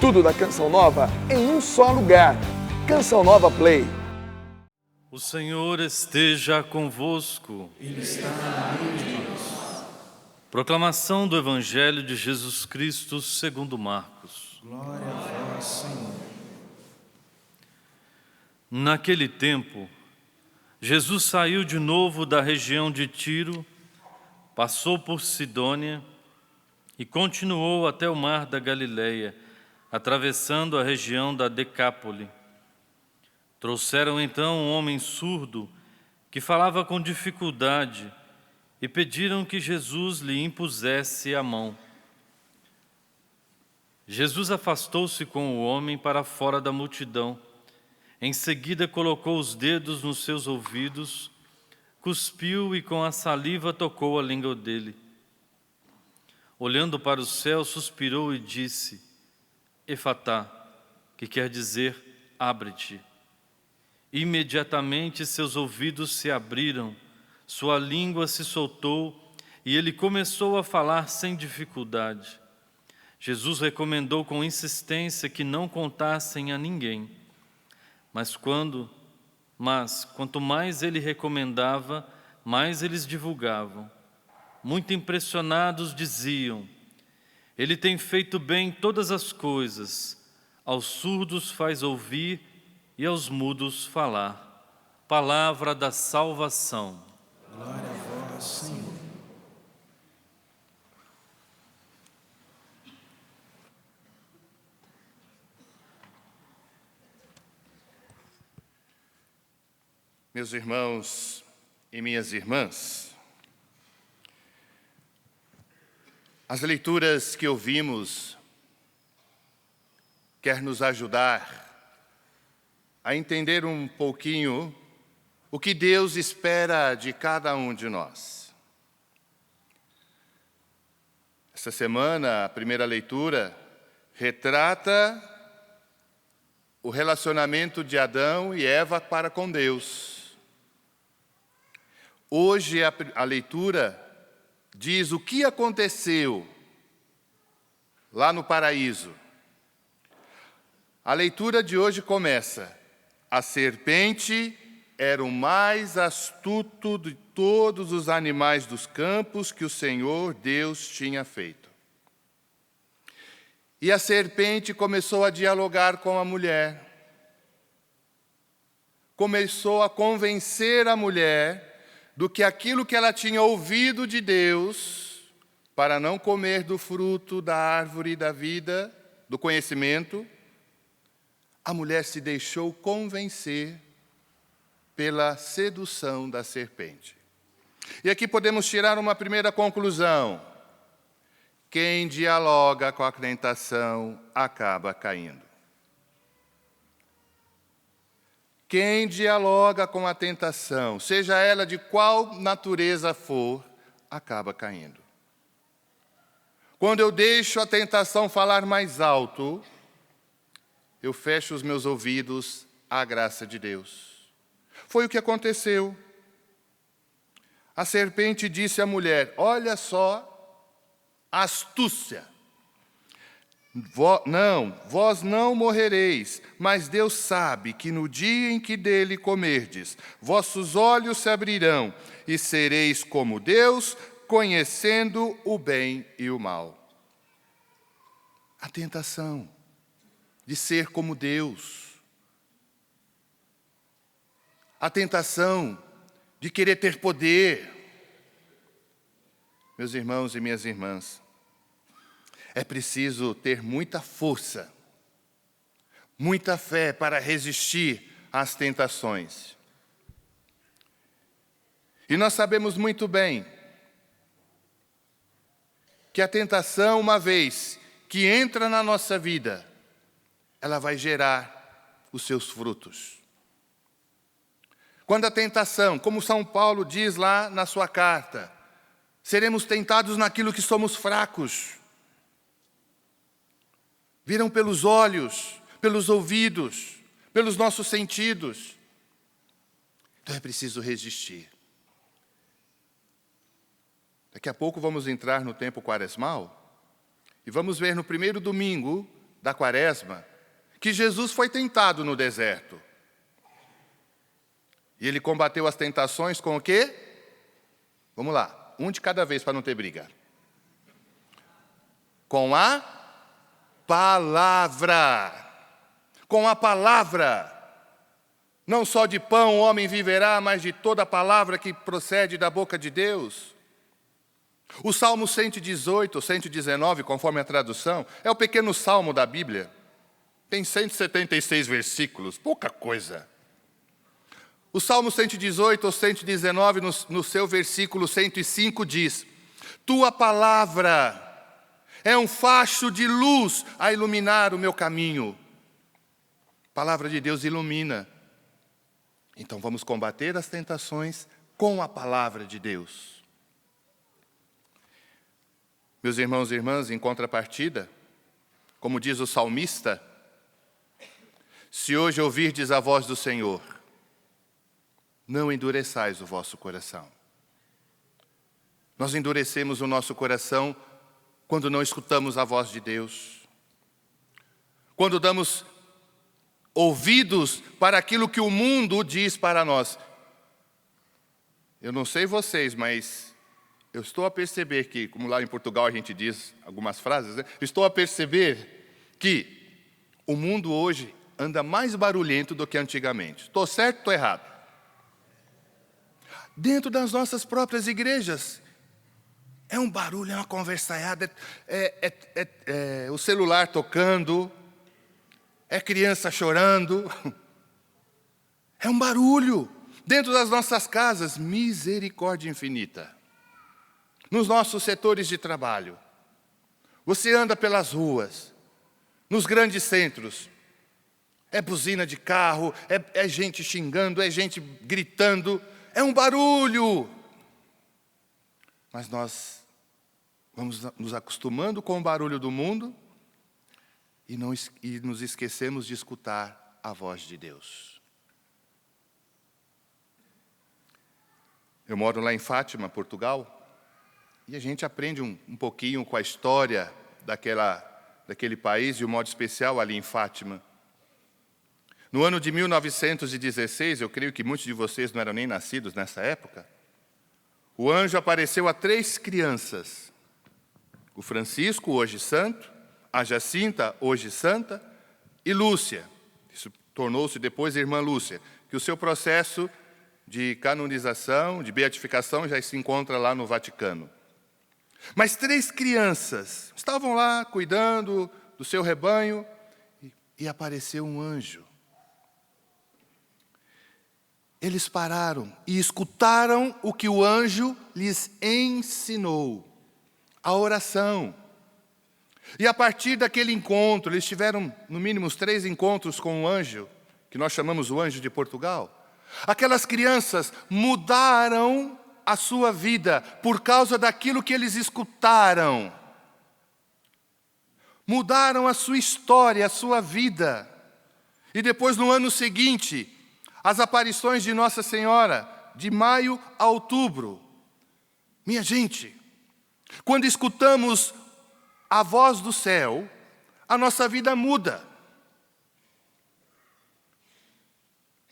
Tudo da Canção Nova em um só lugar. Canção Nova Play. O Senhor esteja convosco. Ele está no meio de nós. Proclamação do Evangelho de Jesus Cristo segundo Marcos. Glória a vós, Senhor. Naquele tempo, Jesus saiu de novo da região de Tiro, passou por Sidônia e continuou até o mar da Galileia, atravessando a região da Decápole. Trouxeram então um homem surdo que falava com dificuldade e pediram que Jesus lhe impusesse a mão. Jesus afastou-se com o homem para fora da multidão. Em seguida colocou os dedos nos seus ouvidos, cuspiu e com a saliva tocou a língua dele. Olhando para o céu, suspirou e disse: Efatá, que quer dizer, abre-te. Imediatamente seus ouvidos se abriram, sua língua se soltou e ele começou a falar sem dificuldade. Jesus recomendou com insistência que não contassem a ninguém. Mas quanto mais ele recomendava, mais eles divulgavam. Muito impressionados diziam: Ele tem feito bem todas as coisas, aos surdos faz ouvir e aos mudos falar. Palavra da salvação. Glória a vós, Senhor. Meus irmãos e minhas irmãs, as leituras que ouvimos quer nos ajudar a entender um pouquinho o que Deus espera de cada um de nós. Essa semana, a primeira leitura retrata o relacionamento de Adão e Eva para com Deus. Hoje a leitura diz o que aconteceu lá no paraíso. A leitura de hoje começa: a serpente era o mais astuto de todos os animais dos campos que o Senhor Deus tinha feito. E a serpente começou a dialogar com a mulher. Começou a convencer a mulher do que aquilo que ela tinha ouvido de Deus, para não comer do fruto da árvore da vida, do conhecimento, a mulher se deixou convencer pela sedução da serpente. E aqui podemos tirar uma primeira conclusão: quem dialoga com a tentação acaba caindo. Quem dialoga com a tentação, seja ela de qual natureza for, acaba caindo. Quando eu deixo a tentação falar mais alto, eu fecho os meus ouvidos à graça de Deus. Foi o que aconteceu. A serpente disse à mulher: olha só a astúcia. Vós não morrereis, mas Deus sabe que no dia em que dele comerdes, vossos olhos se abrirão e sereis como Deus, conhecendo o bem e o mal. A tentação de ser como Deus. A tentação de querer ter poder. Meus irmãos e minhas irmãs, é preciso ter muita força, muita fé para resistir às tentações. E nós sabemos muito bem que a tentação, uma vez que entra na nossa vida, ela vai gerar os seus frutos. Quando a tentação, como São Paulo diz lá na sua carta, seremos tentados naquilo que somos fracos. Viram pelos olhos, pelos ouvidos, pelos nossos sentidos. Então é preciso resistir. Daqui a pouco vamos entrar no tempo quaresmal e vamos ver no primeiro domingo da Quaresma que Jesus foi tentado no deserto. E ele combateu as tentações com o quê? Vamos lá, um de cada vez para não ter briga. Com a palavra. Com a palavra. Não só de pão o homem viverá, mas de toda a palavra que procede da boca de Deus. O Salmo 118, 119, conforme a tradução, é o pequeno salmo da Bíblia. Tem 176 versículos, pouca coisa. O Salmo 118 ou 119, no seu versículo 105, diz: Tua palavra é um facho de luz a iluminar o meu caminho. A palavra de Deus ilumina. Então vamos combater as tentações com a palavra de Deus. Meus irmãos e irmãs, em contrapartida, como diz o salmista, se hoje ouvirdes a voz do Senhor, não endureçais o vosso coração. Nós endurecemos o nosso coração quando não escutamos a voz de Deus, quando damos ouvidos para aquilo que o mundo diz para nós. Eu não sei vocês, mas eu estou a perceber que, como lá em Portugal a gente diz algumas frases, né? Estou a perceber que o mundo hoje anda mais barulhento do que antigamente. Estou certo ou estou errado? Dentro das nossas próprias igrejas, é um barulho, é uma conversaiada, é o celular tocando, é criança chorando, é um barulho. Dentro das nossas casas, misericórdia infinita. Nos nossos setores de trabalho, você anda pelas ruas, nos grandes centros, é buzina de carro, é gente xingando, é gente gritando, é um barulho. Mas nós vamos nos acostumando com o barulho do mundo e nos esquecemos de escutar a voz de Deus. Eu moro lá em Fátima, Portugal, e a gente aprende um pouquinho com a história daquele país, de um modo especial ali em Fátima. No ano de 1916, eu creio que muitos de vocês não eram nem nascidos nessa época, o anjo apareceu a 3 crianças. O Francisco, hoje santo, a Jacinta, hoje santa, e Lúcia. Isso tornou-se depois a irmã Lúcia, que o seu processo de canonização, de beatificação, já se encontra lá no Vaticano. Mas 3 crianças estavam lá cuidando do seu rebanho e apareceu um anjo. Eles pararam e escutaram o que o anjo lhes ensinou, a oração. E a partir daquele encontro, eles tiveram no mínimo 3 encontros com o anjo, que nós chamamos o anjo de Portugal. Aquelas crianças mudaram a sua vida por causa daquilo que eles escutaram. Mudaram a sua história, a sua vida. E depois, no ano seguinte, as aparições de Nossa Senhora, de maio a outubro. Minha gente, quando escutamos a voz do céu, a nossa vida muda.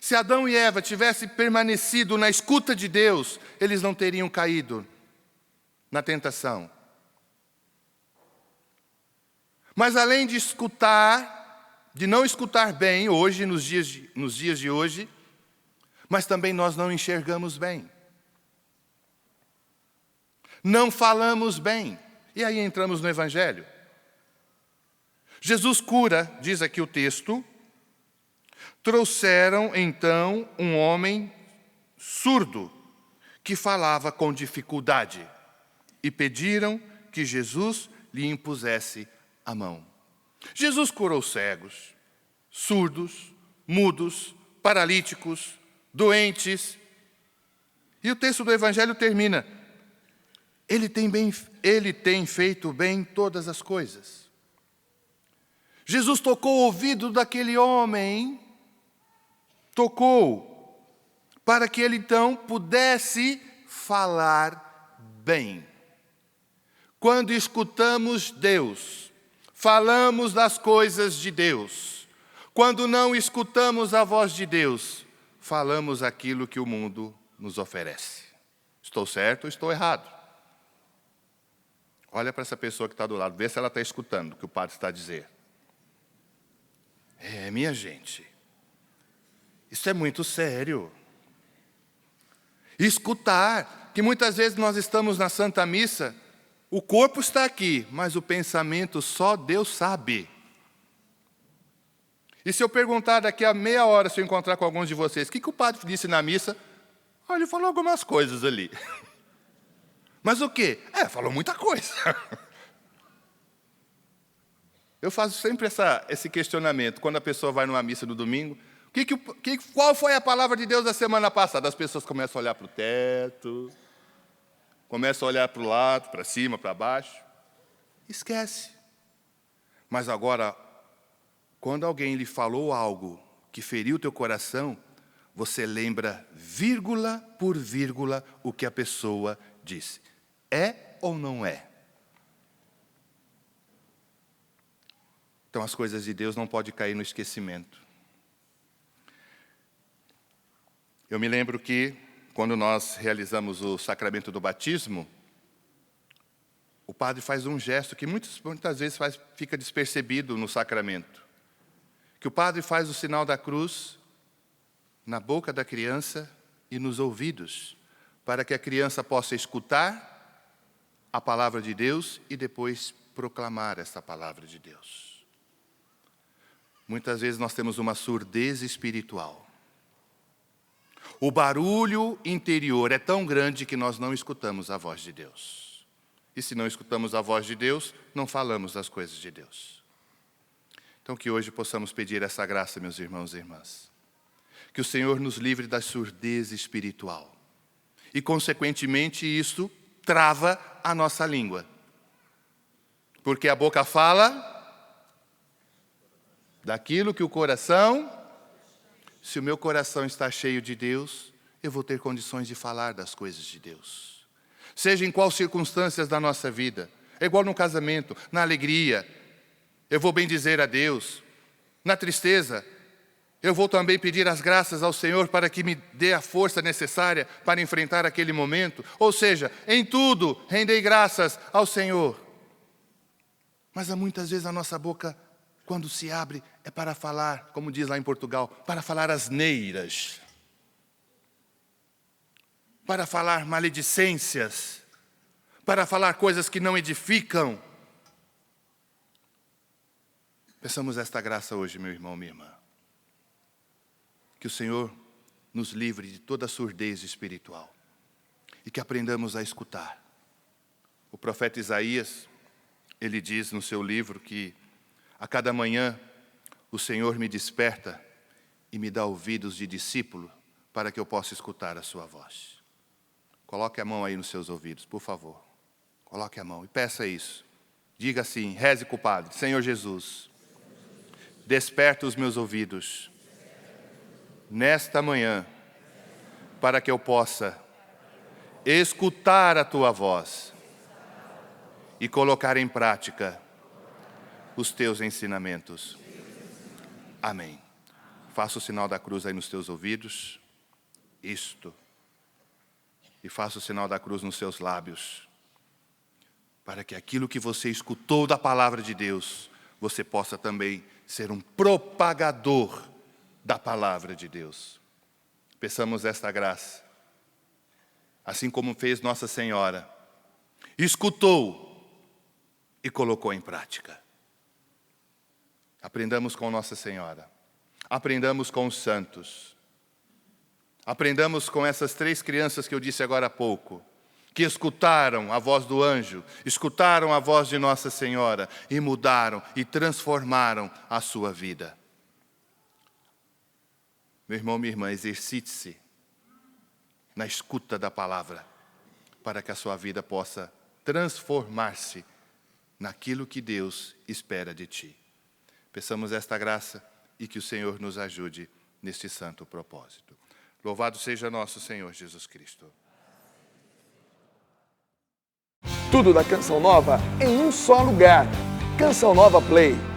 Se Adão e Eva tivessem permanecido na escuta de Deus, eles não teriam caído na tentação. Mas além de escutar, de não escutar bem hoje, nos dias de hoje, mas também nós não enxergamos bem. Não falamos bem. E aí entramos no Evangelho. Jesus cura, diz aqui o texto, trouxeram então um homem surdo, que falava com dificuldade, e pediram que Jesus lhe impusesse a mão. Jesus curou cegos, surdos, mudos, paralíticos, doentes. E o texto do Evangelho termina: Ele tem feito bem todas as coisas. Jesus tocou o ouvido daquele homem, tocou, para que ele então pudesse falar bem. Quando escutamos Deus falamos das coisas de Deus. Quando não escutamos a voz de Deus, falamos aquilo que o mundo nos oferece. Estou certo ou estou errado? Olha para essa pessoa que está do lado, vê se ela está escutando o que o padre está a dizer. Minha gente, isso é muito sério. Escutar, que muitas vezes nós estamos na Santa Missa, o corpo está aqui, mas o pensamento só Deus sabe. E se eu perguntar daqui a meia hora, se eu encontrar com alguns de vocês, o que o padre disse na missa? Ele falou algumas coisas ali. Mas o quê? Falou muita coisa. Eu faço sempre esse questionamento, quando a pessoa vai numa missa no domingo, qual foi a palavra de Deus da semana passada? As pessoas começam a olhar para o teto, começam a olhar para o lado, para cima, para baixo. Esquece. Mas agora, quando alguém lhe falou algo que feriu o teu coração, você lembra, vírgula por vírgula, o que a pessoa disse. É ou não é? Então, as coisas de Deus não podem cair no esquecimento. Eu me lembro que, quando nós realizamos o sacramento do batismo, o padre faz um gesto que muitas vezes fica despercebido no sacramento. Que o padre faz o sinal da cruz na boca da criança e nos ouvidos, para que a criança possa escutar a palavra de Deus e depois proclamar essa palavra de Deus. Muitas vezes nós temos uma surdez espiritual. O barulho interior é tão grande que nós não escutamos a voz de Deus. E se não escutamos a voz de Deus, não falamos das coisas de Deus. Então que hoje possamos pedir essa graça, meus irmãos e irmãs. Que o Senhor nos livre da surdez espiritual. E, consequentemente, isso trava a nossa língua. Porque a boca fala daquilo que o coração... Se o meu coração está cheio de Deus, eu vou ter condições de falar das coisas de Deus. Seja em quais circunstâncias da nossa vida. É igual no casamento, na alegria, eu vou bendizer a Deus. Na tristeza, eu vou também pedir as graças ao Senhor para que me dê a força necessária para enfrentar aquele momento. Ou seja, em tudo, rendei graças ao Senhor. Mas há muitas vezes a nossa boca, quando se abre, é para falar, como diz lá em Portugal, para falar asneiras, para falar maledicências, para falar coisas que não edificam. Peçamos esta graça hoje, meu irmão, minha irmã. Que o Senhor nos livre de toda a surdez espiritual e que aprendamos a escutar. O profeta Isaías, ele diz no seu livro que a cada manhã o Senhor me desperta e me dá ouvidos de discípulo para que eu possa escutar a sua voz. Coloque a mão aí nos seus ouvidos, por favor. Coloque a mão e peça isso. Diga assim, reze com o Padre. Senhor Jesus, desperta os meus ouvidos nesta manhã para que eu possa escutar a tua voz e colocar em prática os teus ensinamentos. Amém. Faça o sinal da cruz aí nos teus ouvidos. Isto. E faça o sinal da cruz nos seus lábios. Para que aquilo que você escutou da palavra de Deus, você possa também ser um propagador da palavra de Deus. Peçamos esta graça. Assim como fez Nossa Senhora. Escutou e colocou em prática. Aprendamos com Nossa Senhora. Aprendamos com os santos. Aprendamos com essas 3 crianças que eu disse agora há pouco, que escutaram a voz do anjo, escutaram a voz de Nossa Senhora e mudaram e transformaram a sua vida. Meu irmão, minha irmã, exercite-se na escuta da palavra, para que a sua vida possa transformar-se naquilo que Deus espera de ti. Peçamos esta graça e que o Senhor nos ajude neste santo propósito. Louvado seja nosso Senhor Jesus Cristo. Tudo da Canção Nova em um só lugar. Canção Nova Play.